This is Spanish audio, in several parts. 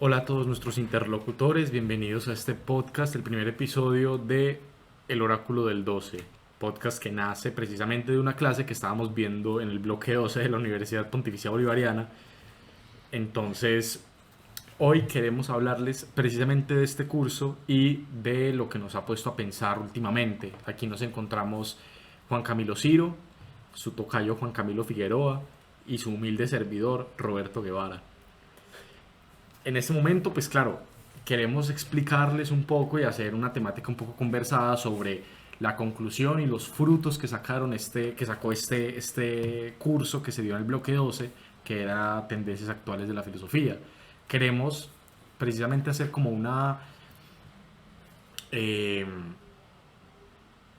Hola a todos nuestros interlocutores, bienvenidos a este podcast, el primer episodio de El Oráculo del 12, podcast que nace precisamente de una clase que estábamos viendo en el bloque 12 de la Universidad Pontificia Bolivariana. Entonces, hoy queremos hablarles precisamente de este curso y de lo que nos ha puesto a pensar últimamente. Aquí nos encontramos Juan Camilo Ciro, su tocayo Juan Camilo Figueroa y su humilde servidor Roberto Guevara. En este momento, pues claro, queremos explicarles un poco y hacer una temática un poco conversada sobre la conclusión y los frutos que sacó este curso que se dio en el bloque 12, que era Tendencias Actuales de la Filosofía. Queremos precisamente hacer como eh,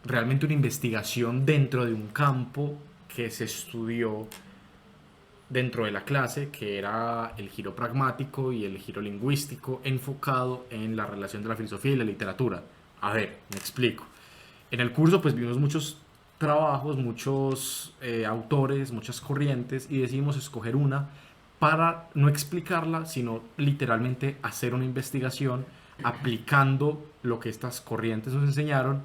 realmente una investigación dentro de un campo que se estudió dentro de la clase, que era el giro pragmático y el giro lingüístico enfocado en la relación de la filosofía y la literatura. A ver, me explico. En el curso pues vimos muchos trabajos, muchos autores, muchas corrientes y decidimos escoger una para no explicarla, sino literalmente hacer una investigación aplicando lo que estas corrientes nos enseñaron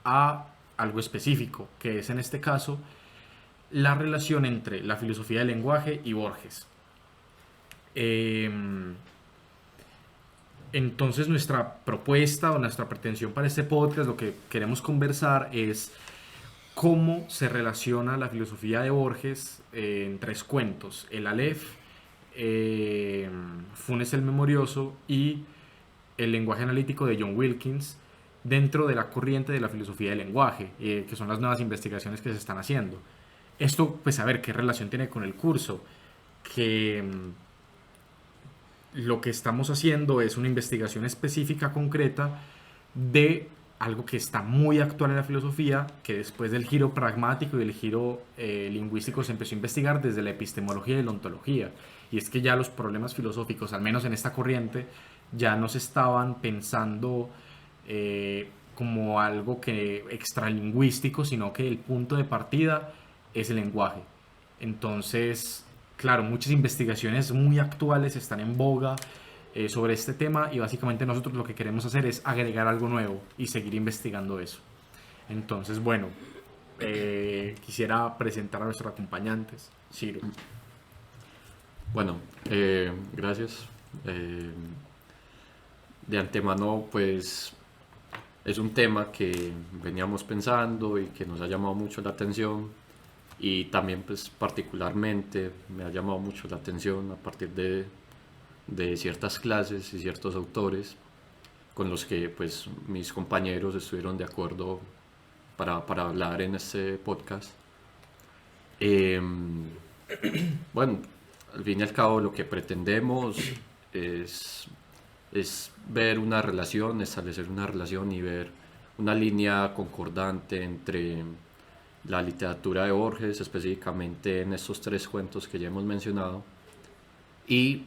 a algo específico, que es en este caso la relación entre la filosofía del lenguaje y Borges. Eh, entonces nuestra propuesta o nuestra pretensión para este podcast, lo que queremos conversar es cómo se relaciona la filosofía de Borges en tres cuentos: el Aleph, Funes el Memorioso y el lenguaje analítico de John Wilkins, dentro de la corriente de la filosofía del lenguaje, que son las nuevas investigaciones que se están haciendo. Esto, pues a ver, ¿qué relación tiene con el curso? Que lo que estamos haciendo es una investigación específica, concreta, de algo que está muy actual en la filosofía, que después del giro pragmático y del giro lingüístico se empezó a investigar desde la epistemología y la ontología. Y es que ya los problemas filosóficos, al menos en esta corriente, ya no se estaban pensando como algo que extralingüístico, sino que el punto de partida es el lenguaje. Entonces, claro, muchas investigaciones muy actuales están en boga sobre este tema y básicamente nosotros lo que queremos hacer es agregar algo nuevo y seguir investigando eso. Entonces, bueno, quisiera presentar a nuestros acompañantes. Ciro. Bueno, gracias. Eh, de antemano, pues es un tema que veníamos pensando y que nos ha llamado mucho la atención y también pues particularmente me ha llamado mucho la atención a partir de ciertas clases y ciertos autores con los que pues mis compañeros estuvieron de acuerdo para hablar en este podcast. Eh, bueno, al fin y al cabo lo que pretendemos es, es ver una relación, establecer una relación y ver una línea concordante entre la literatura de Borges, específicamente en estos tres cuentos que ya hemos mencionado, y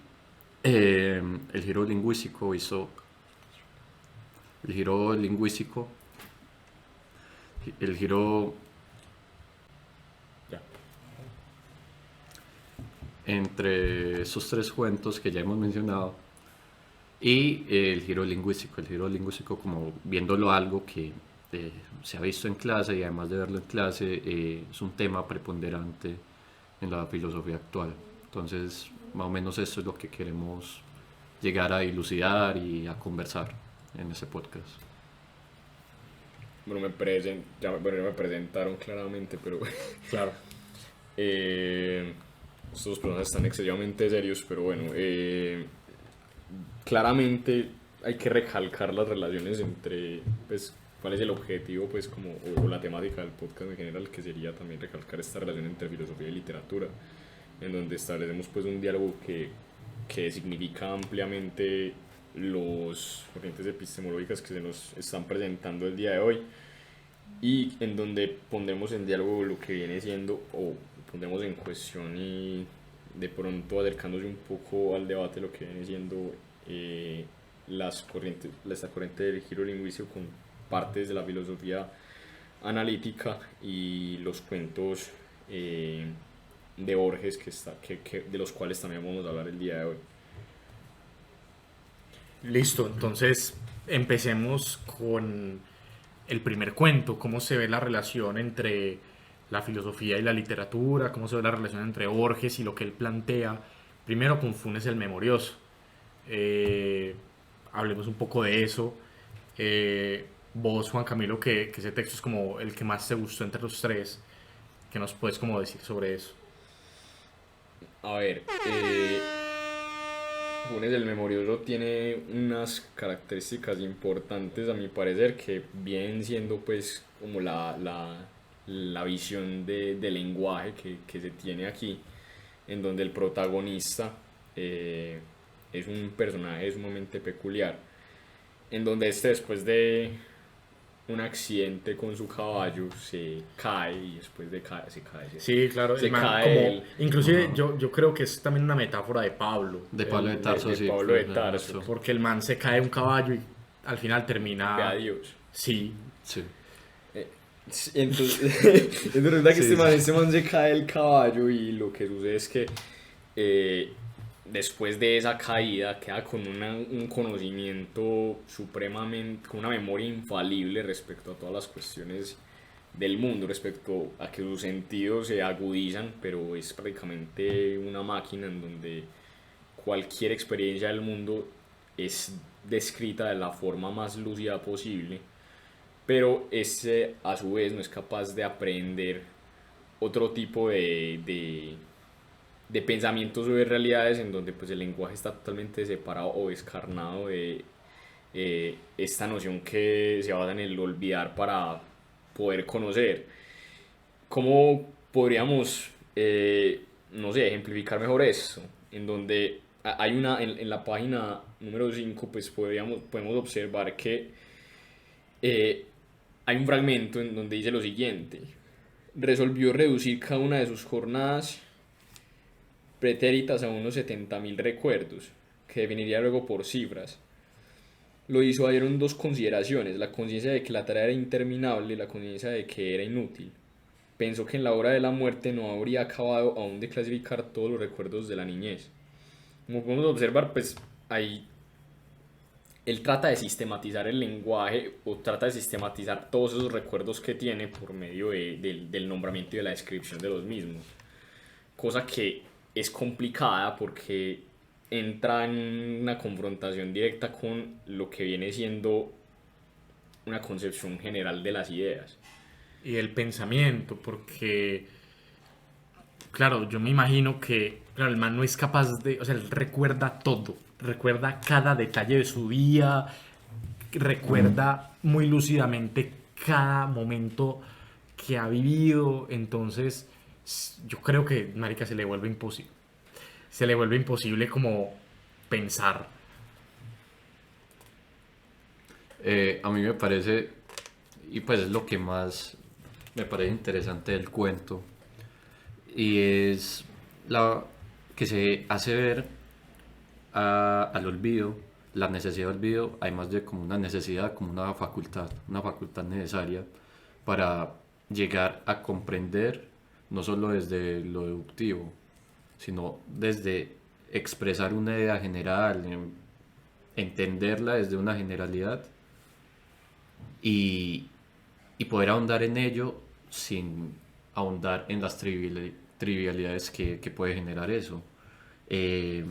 el giro lingüístico hizo el giro lingüístico, el giro Ya. entre esos tres cuentos que ya hemos mencionado y el giro lingüístico como viéndolo algo que se ha visto en clase y además de verlo en clase es un tema preponderante en la filosofía actual. Entonces, más o menos eso es lo que queremos llegar a dilucidar y a conversar en ese podcast. Bueno, ya me presentaron claramente, pero Claro. eh, estos personas están excesivamente serios, pero bueno, claramente hay que recalcar las relaciones entre, pues, cuál es el objetivo, pues, como, o la temática del podcast en general, que sería también recalcar esta relación entre filosofía y literatura, en donde establecemos, pues, un diálogo que significa ampliamente los corrientes epistemológicas que se nos están presentando el día de hoy y en donde pondremos en diálogo lo que viene siendo o pondremos en cuestión y de pronto acercándose un poco al debate lo que viene siendo esta corriente del giro lingüístico con partes de la filosofía analítica y los cuentos de Borges de los cuales también vamos a hablar el día de hoy. Listo, entonces empecemos con el primer cuento, cómo se ve la relación entre la filosofía y la literatura, cómo se ve la relación entre Borges y lo que él plantea. Primero con Funes el Memorioso. Eh, Hablemos un poco de eso. Vos, Juan Camilo, que ese texto es como el que más te gustó entre los tres, ¿qué nos puedes como decir sobre eso? A ver, Funes el Memorioso tiene unas características importantes a mi parecer que vienen siendo pues como la visión de lenguaje que se tiene aquí, en donde el protagonista es un personaje sumamente peculiar, en donde este después de un accidente con su caballo se cae y después de caer se cae, Sí, claro, se el man cae como, inclusive yo creo que es también una metáfora de Pablo, De Pablo de Tarso, de sí. Pablo de pues, Tarso. porque el man se cae de un caballo y al final Ve termina, a Dios. sí, Sí. Sí, entonces, es verdad que Sí, este man se cae del caballo y lo que sucede es que eh, después de esa caída queda con un conocimiento supremamente, con una memoria infalible respecto a todas las cuestiones del mundo, respecto a que sus sentidos se agudizan, pero es prácticamente una máquina en donde cualquier experiencia del mundo es descrita de la forma más lúcida posible, pero ese a su vez no es capaz de aprender otro tipo de pensamientos sobre realidades en donde pues el lenguaje está totalmente separado o descarnado de esta noción que se basa en el olvidar para poder conocer. ¿Cómo podríamos, no sé, ejemplificar mejor esto? En donde hay una, en la página número 5 pues podemos observar que eh, hay un fragmento en donde dice lo siguiente: resolvió reducir cada una de sus jornadas pretéritas a unos 70.000 recuerdos, que definiría luego por cifras. Lo disuadieron dos consideraciones: la conciencia de que la tarea era interminable y la conciencia de que era inútil. Pensó que en la hora de la muerte no habría acabado aún de clasificar todos los recuerdos de la niñez. Como podemos observar, pues hay él trata de sistematizar el lenguaje o trata de sistematizar todos esos recuerdos que tiene por medio del nombramiento y de la descripción de los mismos. Cosa que es complicada porque entra en una confrontación directa con lo que viene siendo una concepción general de las ideas. y el pensamiento, porque, claro, yo me imagino que, claro, el man no es capaz de, o sea, él recuerda todo, recuerda cada detalle de su día, recuerda muy lúcidamente cada momento que ha vivido, entonces yo creo que, marica, se le vuelve imposible como pensar. A mí me parece, y pues es lo que más me parece interesante del cuento, y es la que se hace ver al olvido, la necesidad de olvido, además de como una necesidad, como una facultad necesaria para llegar a comprender, no solo desde lo deductivo, sino desde expresar una idea general, entenderla desde una generalidad y, y poder ahondar en ello sin ahondar en las trivialidades que puede generar eso. Eh,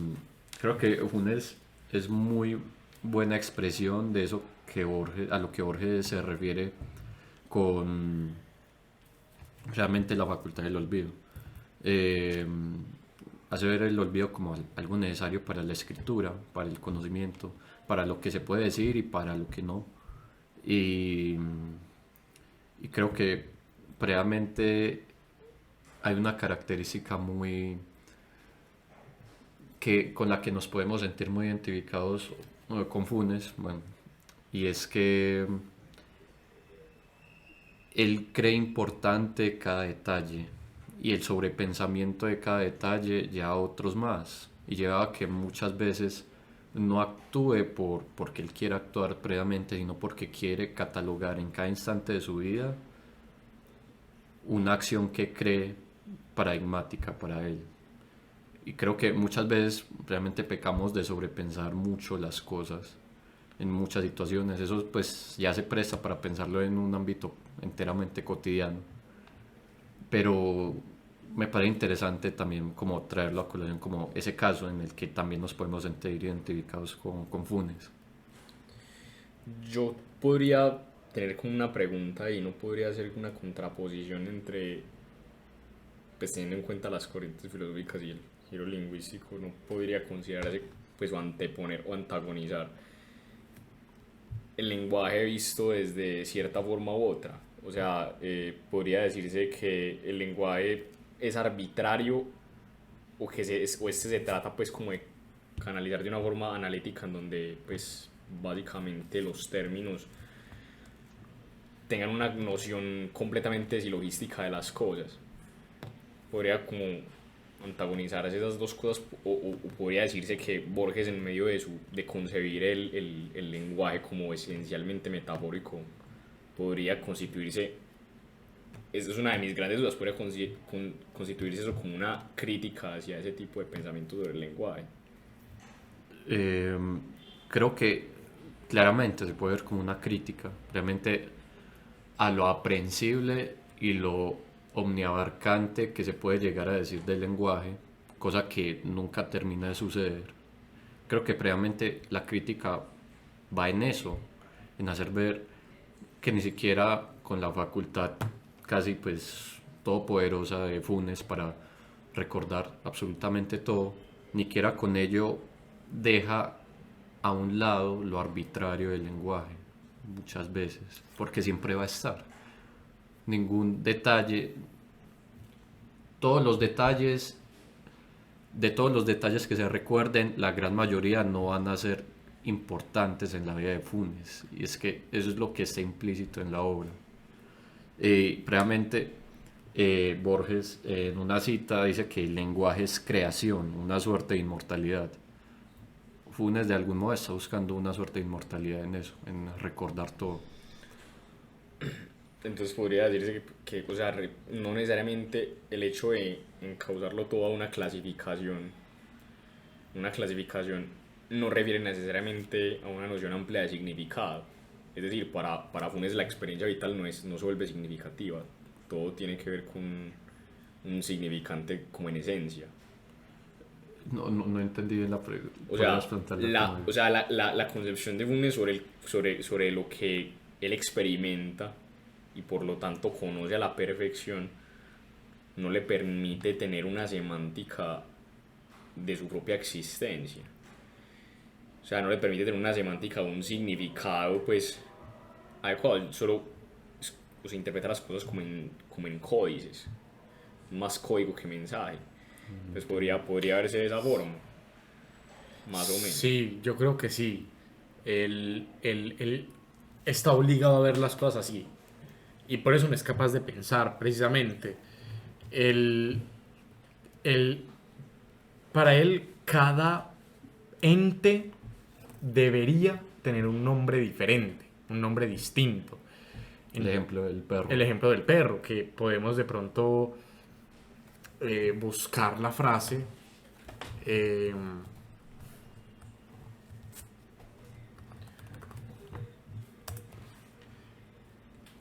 Creo que Funes es muy buena expresión de eso que a lo que Borges se refiere con realmente la facultad del olvido. Eh, Hace ver el olvido como algo necesario para la escritura, para el conocimiento, para lo que se puede decir y para lo que no. Y, y creo que previamente hay una característica muy con la que nos podemos sentir muy identificados con Funes, bueno, y es que él cree importante cada detalle y el sobrepensamiento de cada detalle lleva a otros más y lleva a que muchas veces no actúe porque él quiere actuar previamente, sino porque quiere catalogar en cada instante de su vida una acción que cree paradigmática para él. Y creo que muchas veces realmente pecamos de sobrepensar mucho las cosas en muchas situaciones. Eso pues ya se presta para pensarlo en un ámbito enteramente cotidiano. Pero me parece interesante también como traerlo a colación como ese caso en el que también nos podemos sentir identificados con Funes. Yo podría tener como una pregunta y no podría ser una contraposición entre, pues teniendo en cuenta las corrientes filosóficas y el giro lingüístico, no podría considerarse pues o anteponer o antagonizar el lenguaje visto desde cierta forma u otra. O sea, podría decirse que el lenguaje es arbitrario o que o este se trata pues como de canalizar de una forma analítica en donde pues básicamente los términos tengan una noción completamente silogística de las cosas. Podría como antagonizar esas dos cosas o podría decirse que Borges en medio de concebir el lenguaje como esencialmente metafórico podría constituirse, esa es una de mis grandes dudas, podría constituirse eso como una crítica hacia ese tipo de pensamiento sobre el lenguaje. Creo que claramente se puede ver como una crítica realmente a lo aprehensible y lo omniabarcante que se puede llegar a decir del lenguaje, cosa que nunca termina de suceder. Creo que previamente la crítica va en eso, en hacer ver que ni siquiera con la facultad casi pues todopoderosa de Funes para recordar absolutamente todo, ni siquiera con ello deja a un lado lo arbitrario del lenguaje muchas veces, porque siempre va a estar. Ningún detalle, todos los detalles, de todos los detalles que se recuerden, la gran mayoría no van a ser importantes en la vida de Funes, y es que eso es lo que está implícito en la obra. Previamente, Borges en una cita dice que el lenguaje es creación, una suerte de inmortalidad. Funes de algún modo está buscando una suerte de inmortalidad en eso, en recordar todo. Entonces podría decirse o sea, no necesariamente el hecho de encauzarlo todo a una clasificación no refiere necesariamente a una noción amplia de significado. Es decir, para Funes la experiencia vital no se vuelve significativa, todo tiene que ver con un significante como en esencia. No entendí bien la pregunta. O sea, la concepción de Funes sobre lo que él experimenta y por lo tanto conoce a la perfección no le permite tener una semántica de su propia existencia. O sea, no le permite tener una semántica o un significado pues adecuado, solo o sea, interpreta las cosas como en códices, más código que mensaje. Pues podría verse de esa forma, más o menos. Sí, yo creo que sí. Él está obligado a ver las cosas así. Y por eso no es capaz de pensar, precisamente. Él, para él, cada ente debería tener un nombre diferente, un nombre distinto. El ejemplo del perro. El ejemplo del perro, que podemos de pronto buscar la frase.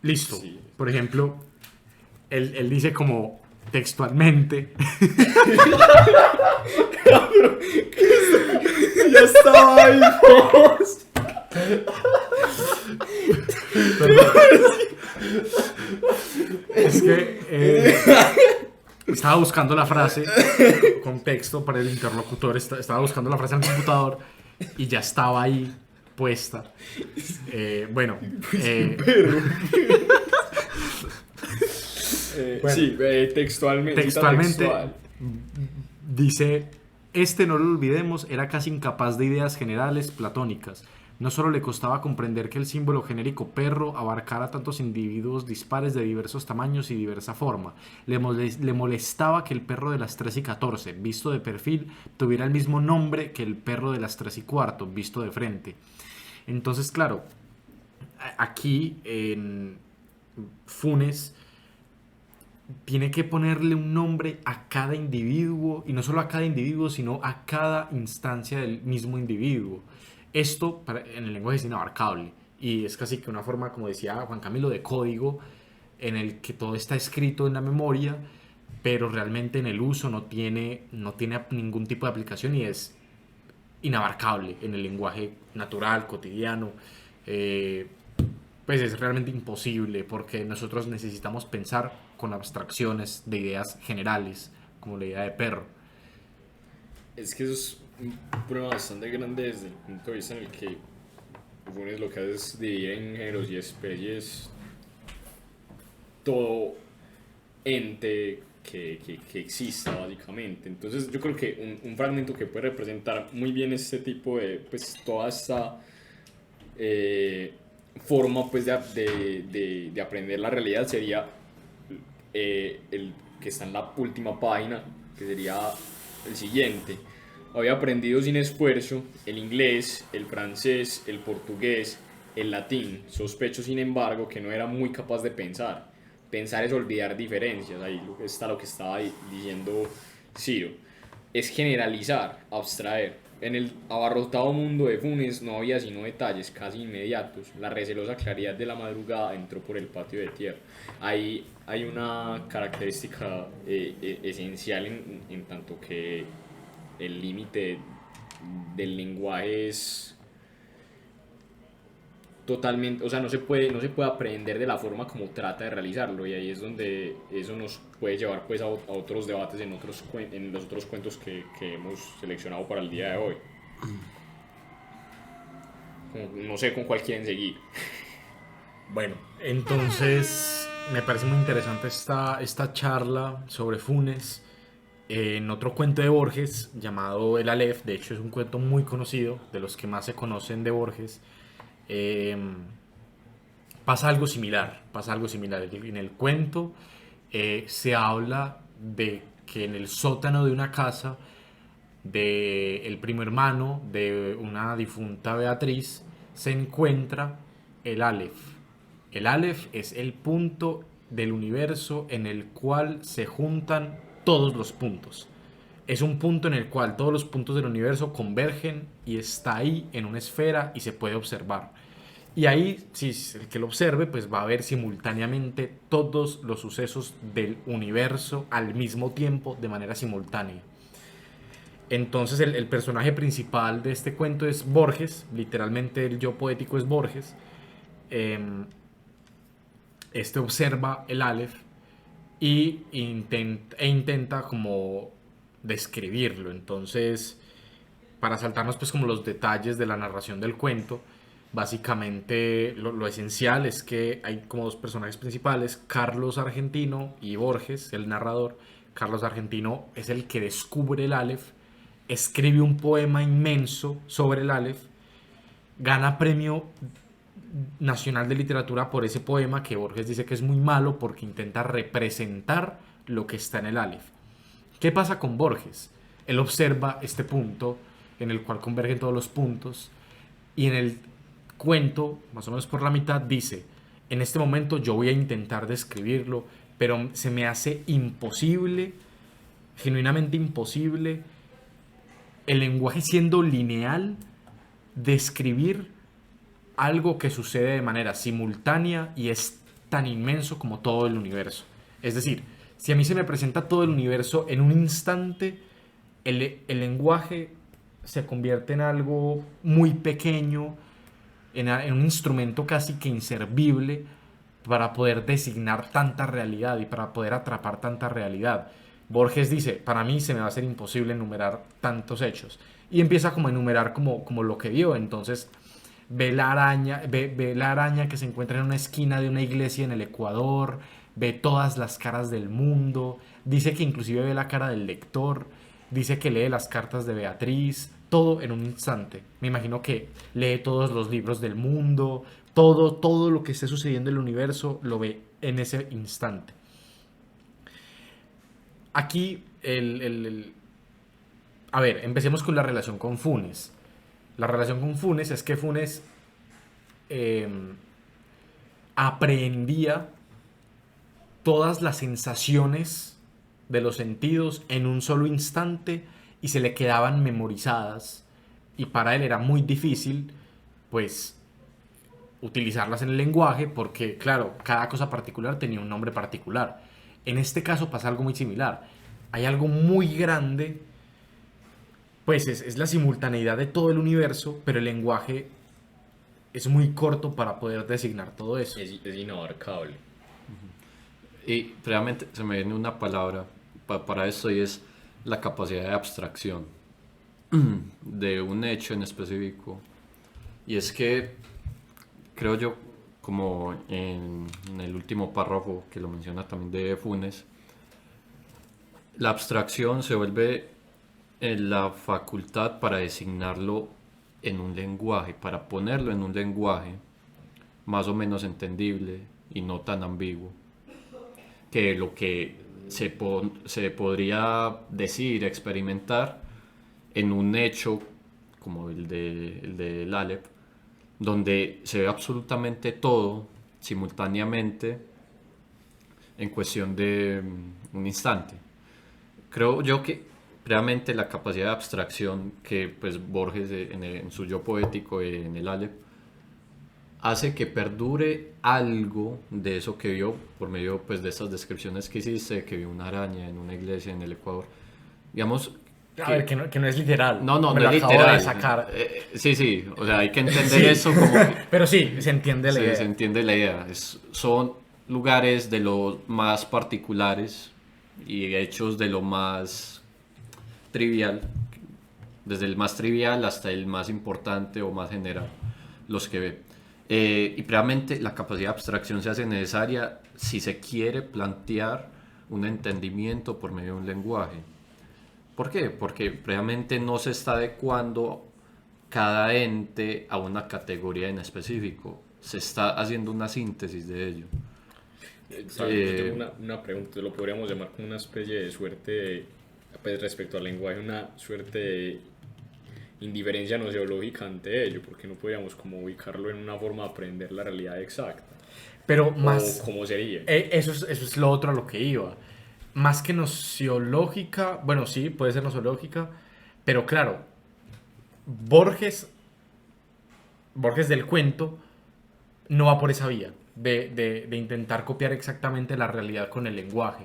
Listo. Sí. Por ejemplo, él dice como textualmente. Ya estaba ahí, vos. Es que estaba buscando la frase con texto para el interlocutor, estaba buscando la frase en el computador y ya estaba ahí puesta. Bueno, sí, textualmente. textualmente dice: este, no lo olvidemos, era casi incapaz de ideas generales platónicas. No solo le costaba comprender que el símbolo genérico perro abarcara tantos individuos dispares de diversos tamaños y diversa forma. Le molestaba que el perro de las 3 y 14, visto de perfil, tuviera el mismo nombre que el perro de las 3 y cuarto, visto de frente. Entonces, claro, aquí en Funes tiene que ponerle un nombre a cada individuo, y no solo a cada individuo, sino a cada instancia del mismo individuo. Esto en el lenguaje es inabarcable y es casi que una forma, como decía Juan Camilo, de código en el que todo está escrito en la memoria, pero realmente en el uso no tiene ningún tipo de aplicación y es inabarcable en el lenguaje natural, cotidiano. Eh, pues es realmente imposible porque nosotros necesitamos pensar con abstracciones de ideas generales, como la idea de perro. Es que eso es un problema bastante grande desde el punto de vista en el que Funes lo que hace es dividir en géneros y especies todo ente que exista básicamente. Entonces yo creo que un fragmento que puede representar muy bien este tipo de, pues toda esta forma pues de aprender la realidad sería el que está en la última página, que sería el siguiente. Había aprendido sin esfuerzo el inglés, el francés, el portugués, el latín. Sospecho, sin embargo, que no era muy capaz de pensar. Pensar es olvidar diferencias. Ahí está lo que estaba diciendo Ciro. Es generalizar, abstraer. En el abarrotado mundo de Funes no había sino detalles casi inmediatos. La recelosa claridad de la madrugada entró por el patio de tierra. Ahí hay una característica esencial en tanto que el límite del lenguaje es totalmente, o sea, no se puede aprender de la forma como trata de realizarlo, y ahí es donde eso nos puede llevar pues a otros debates en los otros cuentos que hemos seleccionado para el día de hoy. No sé con cuál quieren seguir. Bueno, entonces me parece muy interesante esta charla sobre Funes. En otro cuento de Borges llamado El Aleph, de hecho es un cuento muy conocido, de los que más se conocen de Borges, eh, pasa algo similar, pasa algo similar. En el cuento se habla de que en el sótano de una casa del primo hermano de una difunta Beatriz se encuentra el Aleph. El Aleph es el punto del universo en el cual se juntan todos los puntos. Es un punto en el cual todos los puntos del universo convergen y está ahí en una esfera y se puede observar. Y ahí, si el que lo observe, pues va a ver simultáneamente todos los sucesos del universo al mismo tiempo, de manera simultánea. Entonces el personaje principal de este cuento es Borges, literalmente el yo poético es Borges. Este observa el Aleph y intenta como describirlo. Entonces, para saltarnos pues como los detalles de la narración del cuento, básicamente lo esencial es que hay como dos personajes principales, Carlos Argentino y Borges, el narrador. Carlos Argentino es el que descubre el Aleph, escribe un poema inmenso sobre el Aleph, gana premio nacional de literatura por ese poema que Borges dice que es muy malo porque intenta representar lo que está en el Aleph. ¿Qué pasa con Borges? Él observa este punto en el cual convergen todos los puntos y en el cuento, más o menos por la mitad, dice: en este momento yo voy a intentar describirlo, pero se me hace imposible, genuinamente imposible, el lenguaje siendo lineal, describir algo que sucede de manera simultánea y es tan inmenso como todo el universo. Es decir, si a mí se me presenta todo el universo en un instante, el lenguaje se convierte en algo muy pequeño, en un instrumento casi que inservible para poder designar tanta realidad y para poder atrapar tanta realidad. Borges dice: para mí se me va a hacer imposible enumerar tantos hechos. Y empieza como a enumerar como lo que vio. Entonces ve la araña que se encuentra en una esquina de una iglesia en el Ecuador, ve todas las caras del mundo, dice que inclusive ve la cara del lector, dice que lee las cartas de Beatriz, todo en un instante. Me imagino que lee todos los libros del mundo, todo lo que esté sucediendo en el universo lo ve en ese instante. Aquí, a ver, empecemos con la relación con Funes. La relación con Funes es que Funes aprendía todas las sensaciones de los sentidos en un solo instante y se le quedaban memorizadas y para él era muy difícil, pues, utilizarlas en el lenguaje porque, claro, cada cosa particular tenía un nombre particular. En este caso pasa algo muy similar. Hay algo muy grande, pues es la simultaneidad de todo el universo, pero el lenguaje es muy corto para poder designar todo eso. Es inabarcable. Y realmente se me viene una palabra para esto y es la capacidad de abstracción de un hecho en específico. Y es que creo yo, como en el último párrafo que lo menciona también de Funes, la abstracción se vuelve la facultad para designarlo en un lenguaje, para ponerlo en un lenguaje más o menos entendible y no tan ambiguo, que lo que se podría decir, experimentar en un hecho como el del Aleph, donde se ve absolutamente todo simultáneamente en cuestión de un instante. Creo yo que realmente la capacidad de abstracción que pues Borges en su yo poético en el Aleph hace que perdure algo de eso que vio por medio pues de estas descripciones que hiciste, que vio una araña en una iglesia en el Ecuador. Digamos A ver, que no es literal. no, Me no lo es acabo literal. de sacar. Sí, o sea, hay que entender Sí. eso como que Pero sí, se entiende la idea. se entiende la idea. Son lugares de los más particulares y hechos de lo más trivial, desde el más trivial hasta el más importante o más general, los que ve. Y realmente la capacidad de abstracción se hace necesaria si se quiere plantear un entendimiento por medio de un lenguaje. ¿Por qué? Porque realmente no se está adecuando cada ente a una categoría en específico. Se está haciendo una síntesis de ello. Yo tengo una pregunta, lo podríamos llamar como una especie de suerte, pues respecto al lenguaje, una suerte de indiferencia noseológica ante ello, porque no podríamos como ubicarlo en una forma de aprender la realidad exacta. Pero O más... cómo sería. Eso es lo otro a lo que iba. Más que nociológica, bueno, sí, puede ser nociológica, pero claro, Borges, Borges del cuento, no va por esa vía de intentar copiar exactamente la realidad con el lenguaje.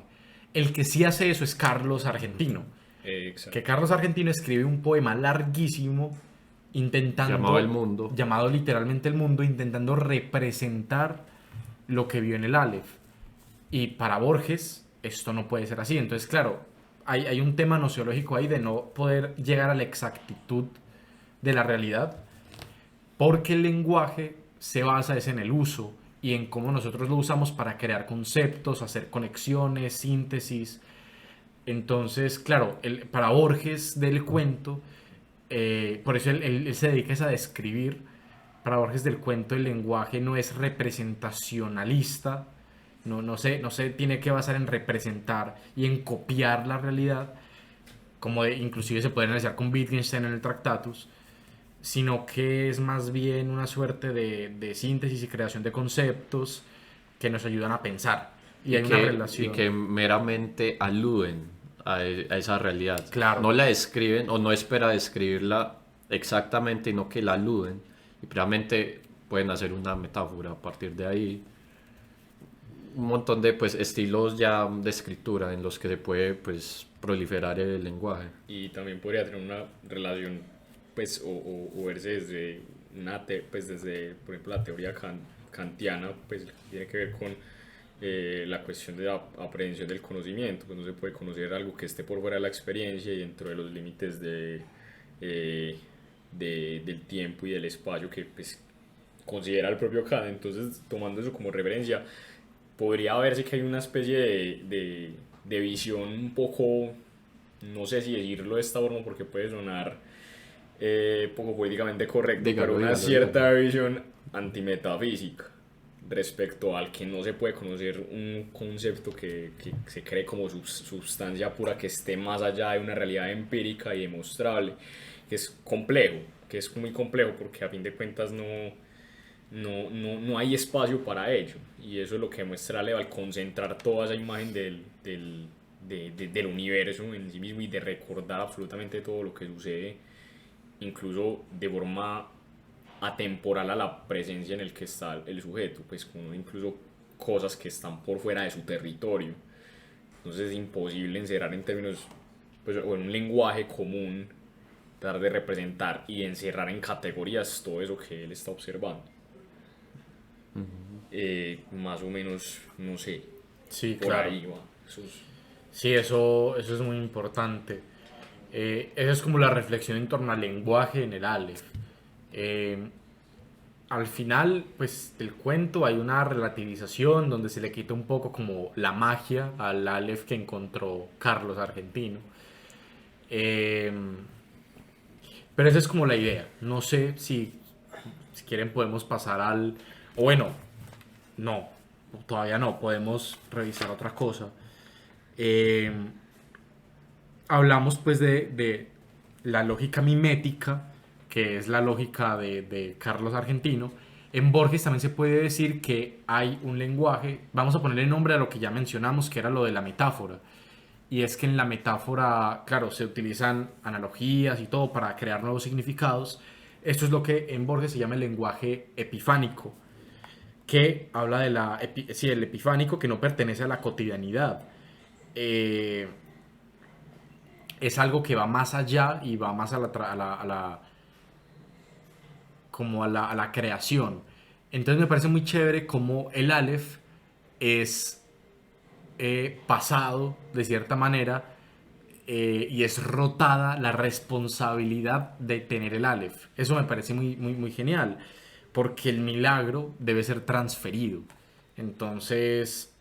El que sí hace eso es Carlos Argentino. Exacto. Que Carlos Argentino escribe un poema larguísimo intentando... Llamado El Mundo. Llamado literalmente El Mundo, intentando representar lo que vio en el Aleph. Y para Borges esto no puede ser así. Entonces, claro, hay un tema nociológico ahí de no poder llegar a la exactitud de la realidad, porque el lenguaje se basa es en el uso y en cómo nosotros lo usamos para crear conceptos, hacer conexiones, síntesis. Entonces, claro, para Borges del cuento, por eso él se dedica a describir. Para Borges del cuento el lenguaje no es representacionalista, no se tiene que basar en representar y en copiar la realidad, como inclusive se puede analizar con Wittgenstein en el Tractatus, sino que es más bien una suerte de síntesis y creación de conceptos que nos ayudan a pensar. Y hay una relación. Y que meramente aluden a esa realidad. Claro. No la describen o no espera describirla exactamente, sino que la aluden. Y realmente pueden hacer una metáfora a partir de ahí. Un montón de pues, estilos ya de escritura en los que se puede pues, proliferar el lenguaje. Y también podría tener una relación, pues, o verse desde, pues, desde, por ejemplo, la teoría kantiana, pues, tiene que ver con la cuestión de la aprehensión del conocimiento. Pues no se puede conocer algo que esté por fuera de la experiencia y dentro de los límites del tiempo y del espacio que pues, considera el propio Kant. Entonces, tomando eso como referencia, podría verse que hay una especie de visión un poco, no sé si decirlo de esta forma porque puede sonar poco políticamente correcto, Dígalo, pero una dígalo, cierta visión antimetafísica respecto al que no se puede conocer un concepto que se cree como sustancia pura que esté más allá de una realidad empírica y demostrable, que es complejo, que es muy complejo porque a fin de cuentas no hay espacio para ello, y eso es lo que muestra Leo al concentrar toda esa imagen del universo en sí mismo y de recordar absolutamente todo lo que sucede incluso de forma atemporal a la presencia en el que está el sujeto, pues como incluso cosas que están por fuera de su territorio. Entonces es imposible encerrar en términos, pues, o en un lenguaje común, tratar de representar y encerrar en categorías todo eso que él está observando. Más o menos, no sé, Sí, por claro. ahí va. Eso es- Sí, eso es muy importante. Esa es como la reflexión en torno al lenguaje en el Aleph. Eh, Al final, pues, del cuento hay una relativización donde se le quita un poco como la magia al Aleph que encontró Carlos Argentino. Eh, pero esa es como la idea. No sé si quieren podemos pasar al... O bueno, no, todavía no, podemos revisar otra cosa. Eh, Hablamos pues de la lógica mimética, que es la lógica de Carlos Argentino. En Borges también se puede decir que hay un lenguaje, vamos a ponerle nombre a lo que ya mencionamos, que era lo de la metáfora. Y es que en la metáfora, claro, se utilizan analogías y todo para crear nuevos significados. Esto es lo que en Borges se llama el lenguaje epifánico, que habla de sí, el epifánico que no pertenece a la cotidianidad. Eh, es algo que va más allá y va más como a la creación. Entonces me parece muy chévere como el Aleph es pasado de cierta manera y es rotada la responsabilidad de tener el Aleph. Eso me parece muy genial, porque el milagro debe ser transferido. Entonces,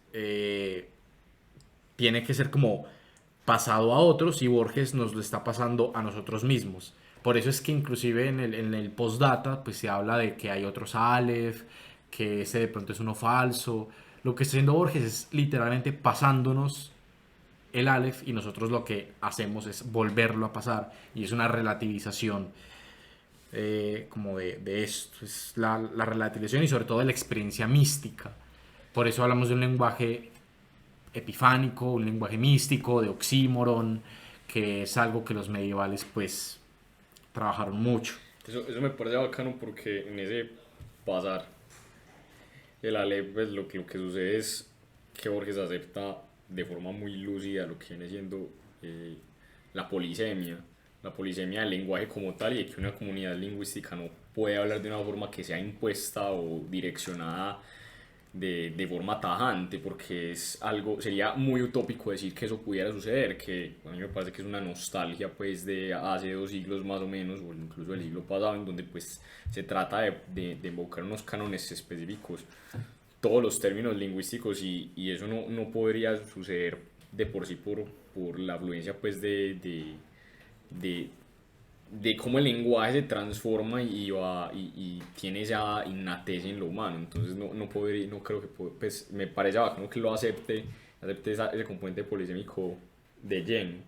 tiene que ser como pasado a otros y Borges nos lo está pasando a nosotros mismos. Por eso es que inclusive en el postdata pues se habla de que hay otros Aleph, que ese de pronto es uno falso. Lo que está haciendo Borges es literalmente pasándonos el Aleph y nosotros lo que hacemos es volverlo a pasar y es una relativización como de esto, es la relativización y sobre todo de la experiencia mística. Por eso hablamos de un lenguaje epifánico, un lenguaje místico, de oxímoron, que es algo que los medievales pues trabajaron mucho. Eso me parece bacano porque en ese pasar el Aleph, pues lo que sucede es que Borges acepta de forma muy lúcida lo que viene siendo eh, la polisemia, la polisemia del lenguaje como tal y de que una comunidad lingüística no puede hablar de una forma que sea impuesta o direccionada de forma tajante, porque es algo, sería muy utópico decir que eso pudiera suceder, que a mí me parece que es una nostalgia pues de hace 2 siglos más o menos, o incluso del siglo pasado, en donde pues se trata de invocar unos cánones específicos, todos los términos lingüísticos y eso no podría suceder de por sí por la afluencia pues de, de cómo el lenguaje se transforma y tiene esa innatez en lo humano. Entonces no podría, no creo que, pues me parece bacano que lo acepte ese componente polisémico de lleno.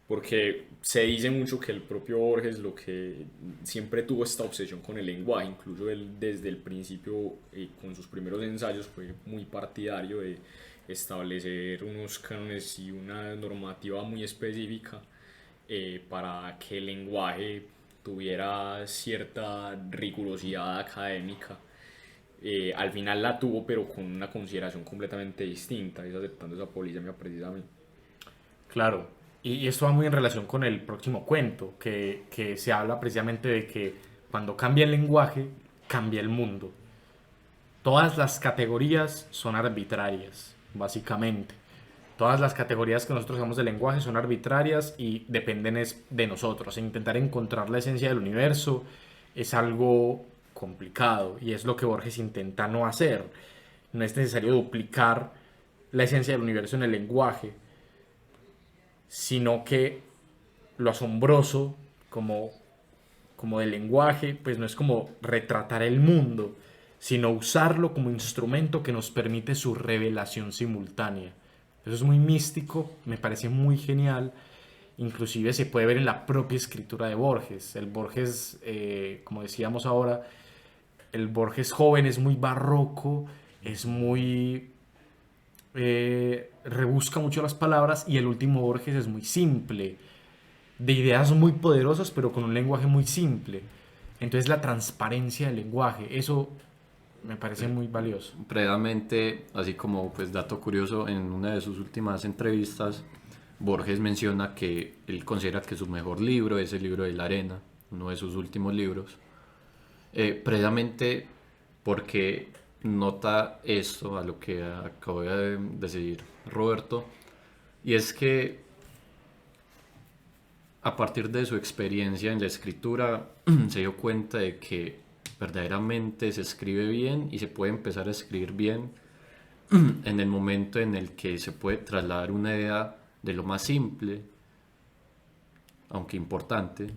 Porque se dice mucho que el propio Borges lo que siempre tuvo esta obsesión con el lenguaje, incluso él desde el principio con sus primeros ensayos fue muy partidario de establecer unos cánones y una normativa muy específica para que el lenguaje tuviera cierta rigurosidad académica. Al final la tuvo, pero con una consideración completamente distinta, es aceptando esa polisemia precisamente. Claro, y esto va muy en relación con el próximo cuento, que se habla precisamente de que cuando cambia el lenguaje, cambia el mundo. Todas las categorías son arbitrarias, básicamente. Todas las categorías que nosotros usamos de lenguaje son arbitrarias y dependen es de nosotros. Intentar encontrar la esencia del universo es algo complicado y es lo que Borges intenta no hacer. No es necesario duplicar la esencia del universo en el lenguaje, sino que lo asombroso como del lenguaje, pues no es como retratar el mundo, sino usarlo como instrumento que nos permite su revelación simultánea. Eso es muy místico, me parece muy genial. Inclusive se puede ver en la propia escritura de Borges. El Borges, como decíamos ahora, el Borges joven es muy barroco, es muy... rebusca mucho las palabras y el último Borges es muy simple. de ideas muy poderosas, pero con un lenguaje muy simple. Entonces la transparencia del lenguaje, eso me parece muy valioso. Previamente, así como pues dato curioso, en una de sus últimas entrevistas, Borges menciona que él considera que su mejor libro es el libro de la arena, uno de sus últimos libros, precisamente porque nota esto a lo que acabo de decir Roberto, y es que a partir de su experiencia en la escritura se dio cuenta de que verdaderamente se escribe bien y se puede empezar a escribir bien en el momento en el que se puede trasladar una idea de lo más simple, aunque importante,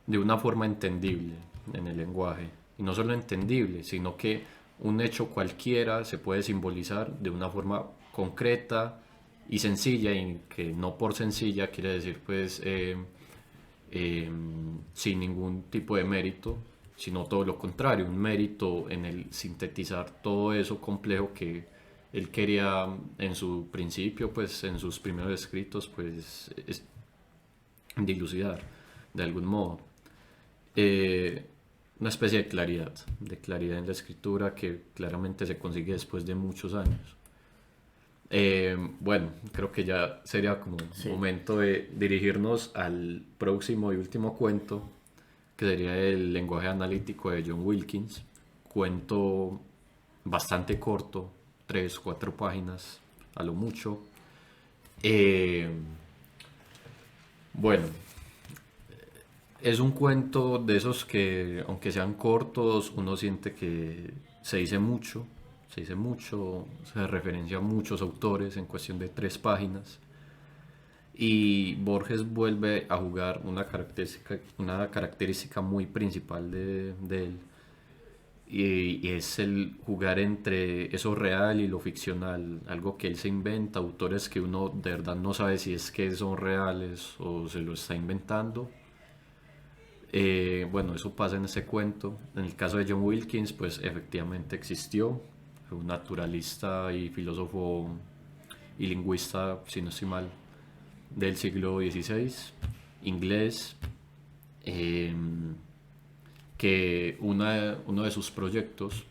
de una forma entendible en el lenguaje. Y no solo entendible, sino que un hecho cualquiera se puede simbolizar de una forma concreta y sencilla, y que no por sencilla quiere decir pues sin ningún tipo de mérito, sino todo lo contrario, un mérito en el sintetizar todo eso complejo que él quería en su principio, pues en sus primeros escritos, pues dilucidar de algún modo. Una especie de claridad en la escritura que claramente se consigue después de muchos años. Bueno, creo que ya sería como momento de dirigirnos al próximo y último cuento, que sería El lenguaje analítico de John Wilkins. Cuento bastante corto, 3-4 páginas a lo mucho. Bueno, es un cuento de esos que, aunque sean cortos, uno siente que se referencia a muchos autores en cuestión de 3 páginas. Y Borges vuelve a jugar una característica muy principal de él, y es el jugar entre eso real y lo ficcional, algo que él se inventa, autores que uno de verdad no sabe si es que son reales o se lo está inventando. Bueno, eso pasa en ese cuento. En el caso de John Wilkins, pues efectivamente existió, fue un naturalista y filósofo y lingüista, si no estoy mal, del siglo XVI, inglés, que uno de sus proyectos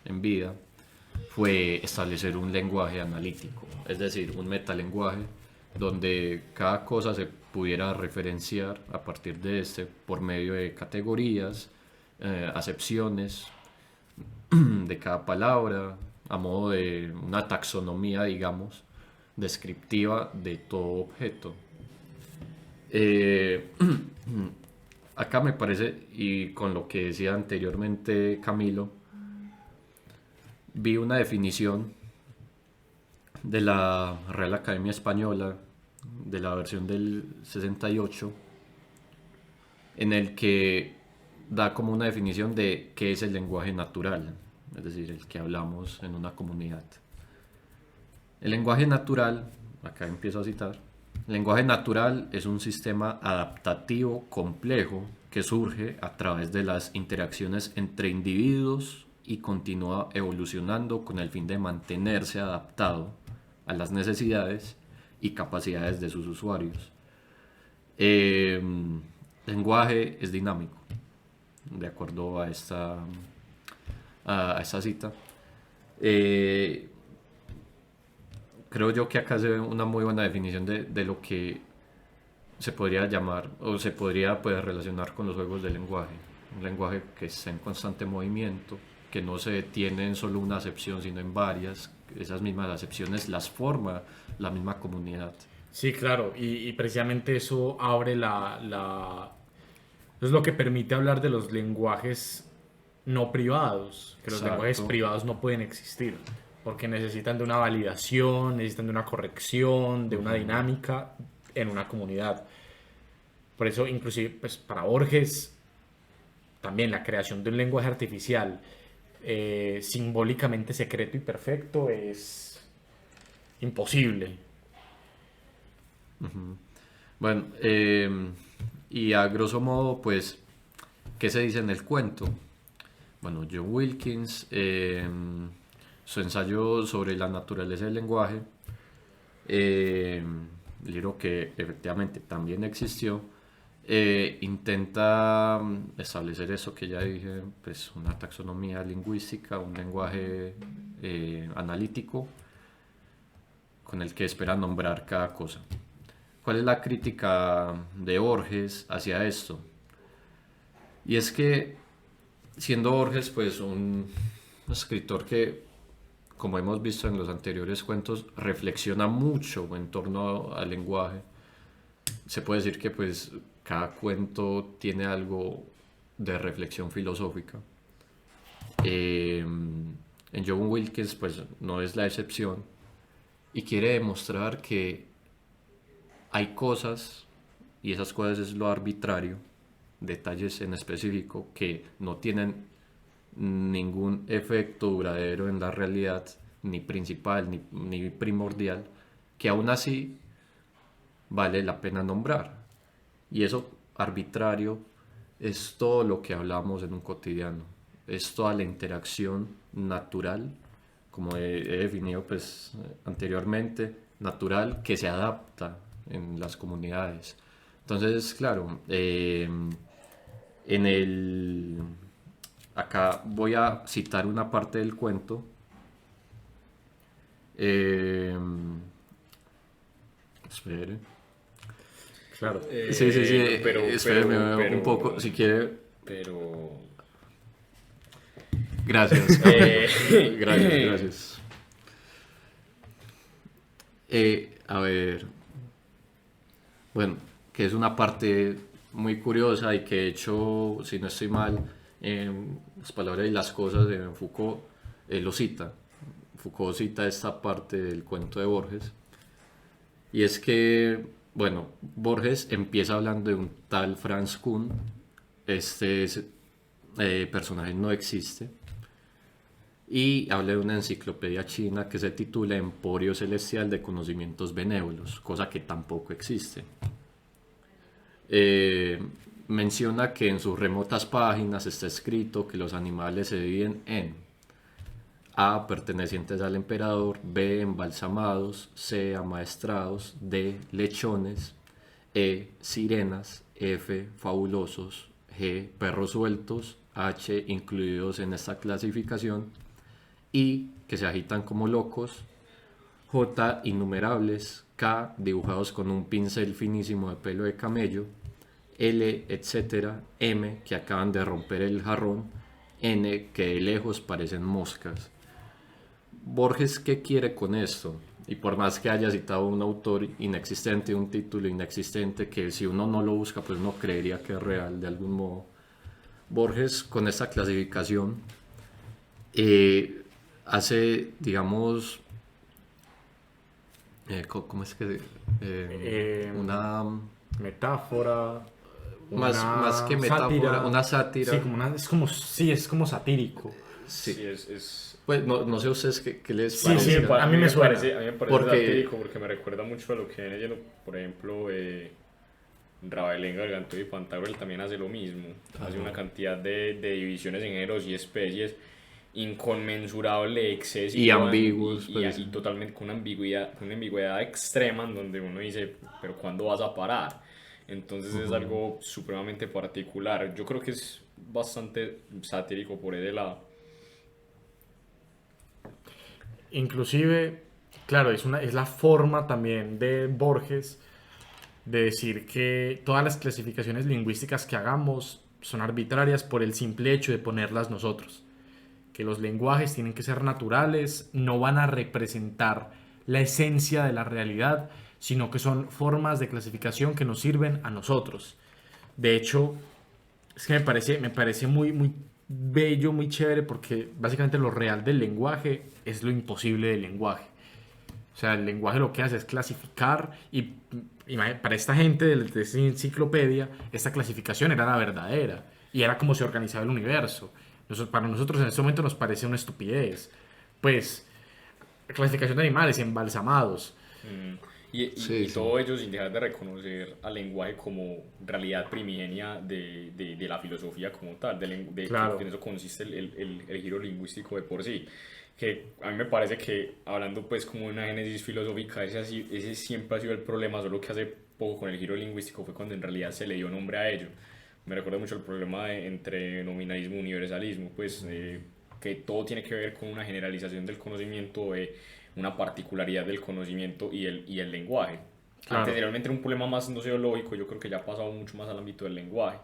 en vida fue establecer un lenguaje analítico, es decir, un metalenguaje donde cada cosa se pudiera referenciar a partir de este por medio de categorías, acepciones de cada palabra, a modo de una taxonomía, digamos, descriptiva de todo objeto. Acá me parece, y con lo que decía anteriormente Camilo, vi una definición de la Real Academia Española, de la versión del 68, en el que da como una definición de qué es el lenguaje natural, es decir, el que hablamos en una comunidad. El lenguaje natural, acá empiezo a citar, el lenguaje natural es un sistema adaptativo complejo que surge a través de las interacciones entre individuos y continúa evolucionando con el fin de mantenerse adaptado a las necesidades y capacidades de sus usuarios. El lenguaje es dinámico, de acuerdo a esta cita. Creo yo que acá se ve una muy buena definición de lo que se podría llamar o se podría pues, relacionar con los juegos del lenguaje. Un lenguaje que está en constante movimiento, que no se detiene en solo una acepción, sino en varias. Esas mismas acepciones las forma la misma comunidad. Sí, claro, y precisamente eso abre es lo que permite hablar de los lenguajes no privados, que los Exacto. lenguajes privados no pueden existir, porque necesitan de una validación, necesitan de una corrección, de una dinámica en una comunidad. Por eso, inclusive, pues, para Borges, también la creación de un lenguaje artificial simbólicamente secreto y perfecto es imposible. Bueno, y a grosso modo, pues, ¿qué se dice en el cuento? Bueno, John Wilkins, su ensayo sobre la naturaleza del lenguaje, libro que efectivamente también existió, intenta establecer eso que ya dije, pues una taxonomía lingüística, un lenguaje analítico con el que espera nombrar cada cosa. ¿Cuál es la crítica de Borges hacia esto? Y es que, siendo Borges pues un escritor que, como hemos visto en los anteriores cuentos, reflexiona mucho en torno al lenguaje, se puede decir que pues cada cuento tiene algo de reflexión filosófica. En John Wilkins pues no es la excepción, y quiere demostrar que hay cosas, y esas cosas es lo arbitrario, detalles en específico que no tienen ningún efecto duradero en la realidad, ni principal ni primordial, que aún así vale la pena nombrar. Y eso arbitrario es todo lo que hablamos en un cotidiano, es toda la interacción natural, como he definido pues anteriormente, natural, que se adapta en las comunidades. Entonces, claro, acá voy a citar una parte del cuento. Espere. Claro. Sí, Pero, espéreme un poco, si quiere. Pero... Gracias. Gracias. A ver. Bueno, que es una parte muy curiosa y que de hecho, si no estoy mal, en Las palabras y las cosas de Foucault lo cita. Foucault cita esta parte del cuento de Borges. Y es que, bueno, Borges empieza hablando de un tal Franz Kuhn. Personaje no existe. Y habla de una enciclopedia china que se titula Emporio Celestial de Conocimientos Benévolos, cosa que tampoco existe. Menciona que en sus remotas páginas está escrito que los animales se dividen en A, pertenecientes al emperador; B, embalsamados; C, amaestrados; D, lechones; E, sirenas; F, fabulosos; G, perros sueltos; H, incluidos en esta clasificación; I, que se agitan como locos; J, innumerables; K, dibujados con un pincel finísimo de pelo de camello; L, etcétera; M, que acaban de romper el jarrón; N, que de lejos parecen moscas. Borges, ¿qué quiere con esto? Y por más que haya citado un autor inexistente, un título inexistente, que si uno no lo busca, pues no creería que es real de algún modo. Borges, con esta clasificación, hace, digamos, ¿cómo es que? Una metáfora, más que metáfora, sátira. una sátira. Sí, es como satírico. Sí. Sí, es... Pues no sé a ustedes qué les Sí, parece. sí, a mí me suena. A mí me parece satírico porque me recuerda mucho a lo que viene yendo, por ejemplo, Rabelenga, Gargantúa y Pantagruel también hace lo mismo. Hace una cantidad de divisiones en géneros y especies inconmensurable, excesiva y ambiguos, y totalmente con una ambigüedad extrema, en donde uno dice, pero ¿cuándo vas a parar? Entonces es algo supremamente particular. Yo creo que es bastante satírico por ese lado. Inclusive, claro, es la forma también de Borges de decir que todas las clasificaciones lingüísticas que hagamos son arbitrarias por el simple hecho de ponerlas nosotros. Que los lenguajes tienen que ser naturales, no van a representar la esencia de la realidad, sino que son formas de clasificación que nos sirven a nosotros. De hecho, es que me parece muy, muy bello, muy chévere, porque básicamente lo real del lenguaje es lo imposible del lenguaje. O sea, el lenguaje lo que hace es clasificar y para esta gente de esta enciclopedia, esta clasificación era la verdadera y era como se organizaba el universo. Para nosotros en este momento nos parece una estupidez. Pues, clasificación de animales, embalsamados. Y todo ello sin dejar de reconocer al lenguaje como realidad primigenia de la filosofía como tal, Claro. que en eso consiste el giro lingüístico de por sí. que a mí me parece que, hablando pues como de una génesis filosófica, ese siempre ha sido el problema, solo que hace poco con el giro lingüístico fue cuando en realidad se le dio nombre a ello. Me recuerda mucho el problema entre nominalismo y universalismo, pues que todo tiene que ver con una generalización del conocimiento, una particularidad del conocimiento y el lenguaje. Claro. Anteriormente era un problema más noceológico, yo creo que ya ha pasado mucho más al ámbito del lenguaje.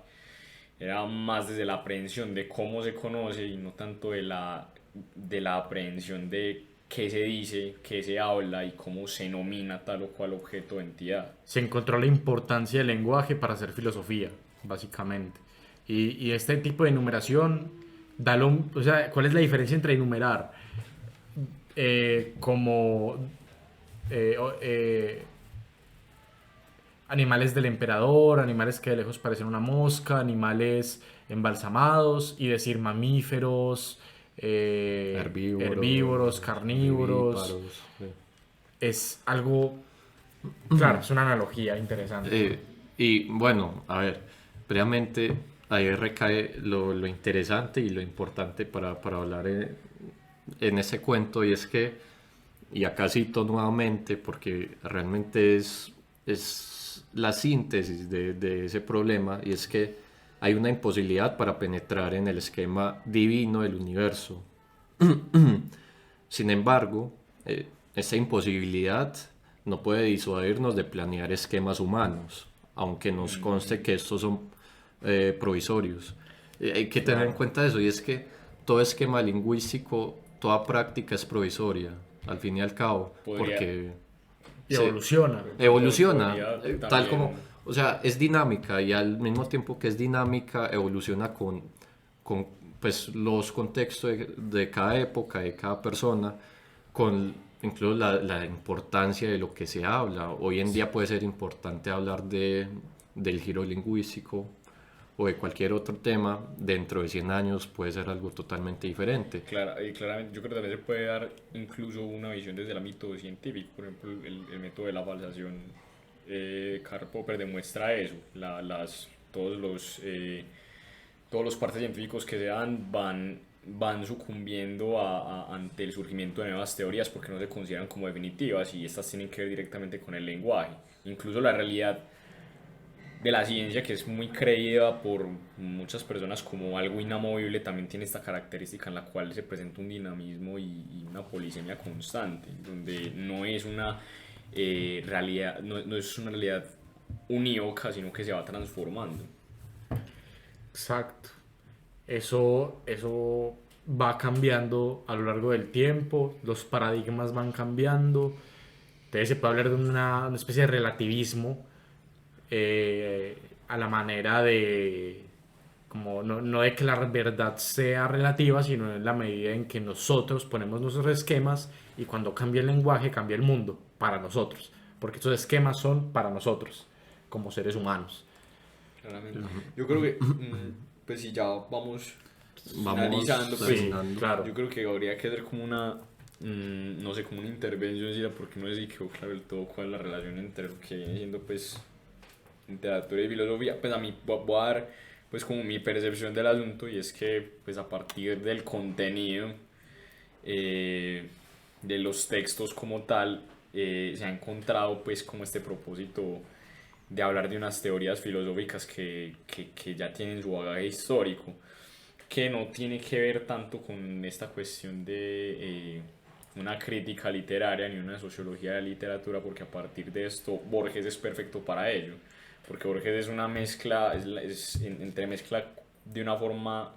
Era más desde la aprehensión de cómo se conoce y no tanto de la aprehensión de qué se dice, qué se habla y cómo se nomina tal o cual objeto o entidad. Se encontró la importancia del lenguaje para hacer filosofía, básicamente. Y este tipo de enumeración, o sea, ¿cuál es la diferencia entre enumerar como eh, o- eh, animales del emperador, animales que de lejos parecen una mosca, animales embalsamados, y decir mamíferos, herbívoros, carnívoros? vivíparos, sí. Es algo, claro, es una analogía interesante. Y bueno, a ver, previamente ahí recae lo interesante y lo importante para hablar en ese cuento, y es que, y acá cito nuevamente porque realmente es la síntesis de ese problema, y es que hay una imposibilidad para penetrar en el esquema divino del universo. Sin embargo, esa imposibilidad no puede disuadirnos de planear esquemas humanos, aunque nos conste que estos son provisorios. Hay que tener en cuenta eso, y es que todo esquema lingüístico, toda práctica es provisoria, al fin y al cabo, Podría- porque Y se evoluciona. evoluciona, Podría tal también- como, o sea, es dinámica, y al mismo tiempo que es dinámica, evoluciona con pues, los contextos de cada época, de cada persona, con incluso la importancia de lo que se habla. Hoy en día puede ser importante hablar del giro lingüístico o de cualquier otro tema, dentro de 100 años puede ser algo totalmente diferente. Y claramente, yo creo que también se puede dar incluso una visión desde el ámbito científico. Por ejemplo, el método de la falsación, Karl Popper demuestra eso. Todos los partes científicos que se dan van sucumbiendo ante el surgimiento de nuevas teorías porque no se consideran como definitivas, y estas tienen que ver directamente con el lenguaje. Incluso la realidad de la ciencia, que es muy creída por muchas personas como algo inamovible, también tiene esta característica en la cual se presenta un dinamismo y una polisemia constante, donde no es una realidad, no es una realidad unívoca, sino que se va transformando. Exacto. Eso va cambiando a lo largo del tiempo, los paradigmas van cambiando. Entonces se puede hablar de una especie de relativismo, a la manera de, como no de que la verdad sea relativa, sino en la medida en que nosotros ponemos nuestros esquemas, y cuando cambia el lenguaje cambia el mundo para nosotros, porque estos esquemas son para nosotros como seres humanos. Claramente. Yo creo que, pues si ya vamos Vamos finalizando, pues terminando. Claro. yo creo que habría que hacer como una, no sé, como una intervención, ¿sí? Porque no sé si quedó claro del todo cuál es la relación entre lo que viene siendo, pues, literatura y filosofía. Pues a mí voy a dar, pues, como mi percepción del asunto, y es que, pues, a partir del contenido de los textos como tal, se ha encontrado, pues, como este propósito de hablar de unas teorías filosóficas que ya tienen su bagaje histórico, que no tiene que ver tanto con esta cuestión de una crítica literaria ni una sociología de la literatura, porque a partir de esto Borges es perfecto para ello, porque Borges es una mezcla, entremezcla de una forma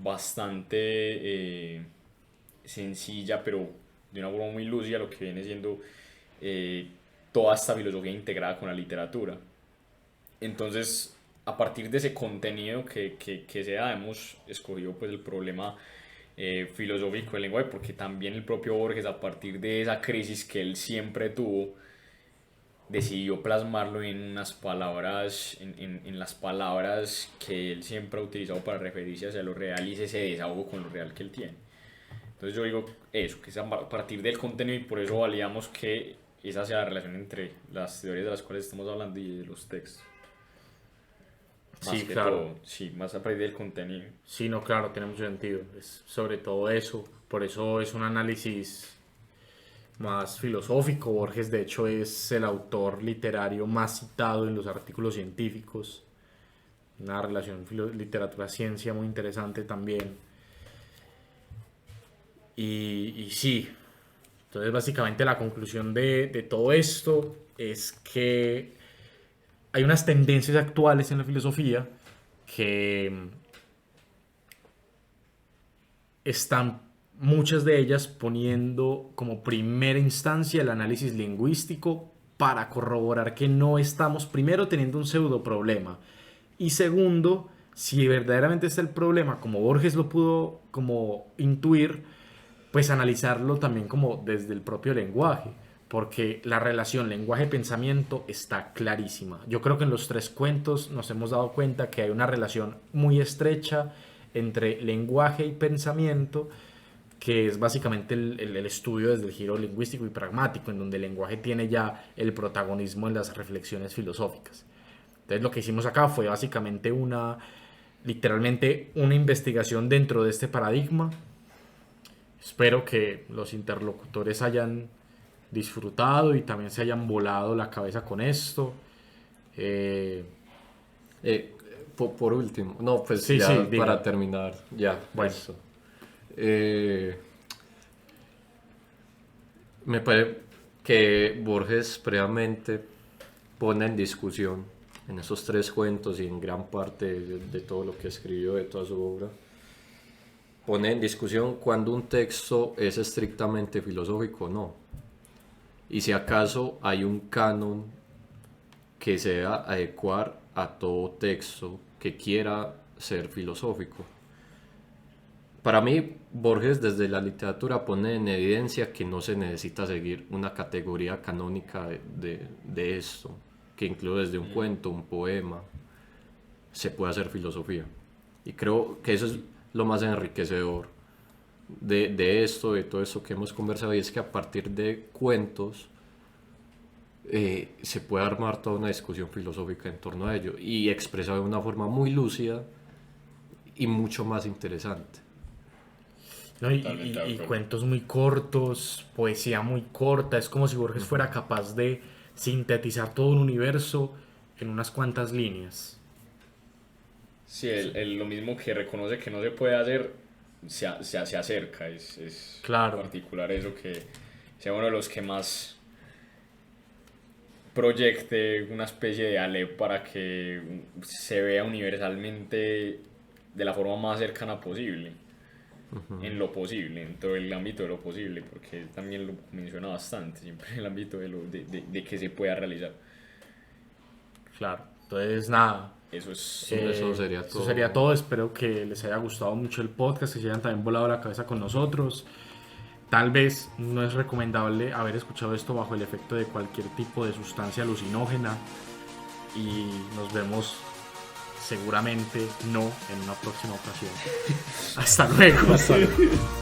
bastante sencilla, pero de una forma muy lúcida, lo que viene siendo toda esta filosofía integrada con la literatura. Entonces, a partir de ese contenido que se da, hemos escogido pues el problema filosófico del lenguaje, porque también el propio Borges, a partir de esa crisis que él siempre tuvo, decidió plasmarlo en unas palabras, en las palabras que él siempre ha utilizado para referirse hacia lo real, y ese desahogo con lo real que él tiene. Entonces yo digo eso, que es a partir del contenido, y por eso validamos que esa sea la relación entre las teorías de las cuales estamos hablando y de los textos. Más Sí, que claro. todo, sí, más a partir del contenido. Sí, no, claro, tiene mucho sentido. Es sobre todo eso. Por eso es un análisis más filosófico. Borges, de hecho, es el autor literario más citado en los artículos científicos. Una relación literatura-ciencia muy interesante también. Y sí, entonces básicamente la conclusión de todo esto es que hay unas tendencias actuales en la filosofía que están muchas de ellas poniendo como primera instancia el análisis lingüístico para corroborar que no estamos primero teniendo un pseudo problema y segundo, si verdaderamente está el problema, como Borges lo pudo como intuir, pues analizarlo también como desde el propio lenguaje, porque la relación lenguaje-pensamiento está clarísima. Yo creo que en los tres cuentos nos hemos dado cuenta que hay una relación muy estrecha entre lenguaje y pensamiento, que es básicamente el estudio desde el giro lingüístico y pragmático, en donde el lenguaje tiene ya el protagonismo en las reflexiones filosóficas. Entonces lo que hicimos acá fue básicamente literalmente una investigación dentro de este paradigma. Espero que los interlocutores hayan disfrutado y también se hayan volado la cabeza con esto. Eh, por último, no, pues Sí, ya sí, diga. para terminar, ya, Bueno. eso. Me parece que Borges previamente pone en discusión en esos tres cuentos y en gran parte de todo lo que escribió, de toda su obra, pone en discusión cuando un texto es estrictamente filosófico o no, y si acaso hay un canon que se deba adecuar a todo texto que quiera ser filosófico. Para mí, Borges desde la literatura pone en evidencia que no se necesita seguir una categoría canónica de esto, que incluye desde un cuento, un poema, se puede hacer filosofía. Y creo que eso es lo más enriquecedor de esto, de todo esto que hemos conversado, y es que a partir de cuentos se puede armar toda una discusión filosófica en torno a ello y expresado de una forma muy lúcida y mucho más interesante. ¿No? Y Totalmente de acuerdo. cuentos muy cortos, poesía muy corta, es como si Borges fuera capaz de sintetizar todo un universo en unas cuantas líneas. Sí, lo mismo que reconoce que no se puede hacer, se acerca. Es Claro. particular eso, que sea uno de los que más proyecte una especie de Aleph para que se vea universalmente de la forma más cercana posible, en lo posible, en todo el ámbito de lo posible, porque también lo menciona bastante, siempre en el ámbito de que se pueda realizar. Claro. Entonces, nada. Eso es... Eso sería Eso todo. sería todo. Espero que les haya gustado mucho el podcast, que se hayan también volado la cabeza con nosotros. Tal vez no es recomendable haber escuchado esto bajo el efecto de cualquier tipo de sustancia alucinógena. Y nos vemos seguramente no en una próxima ocasión. Hasta luego. Hasta luego.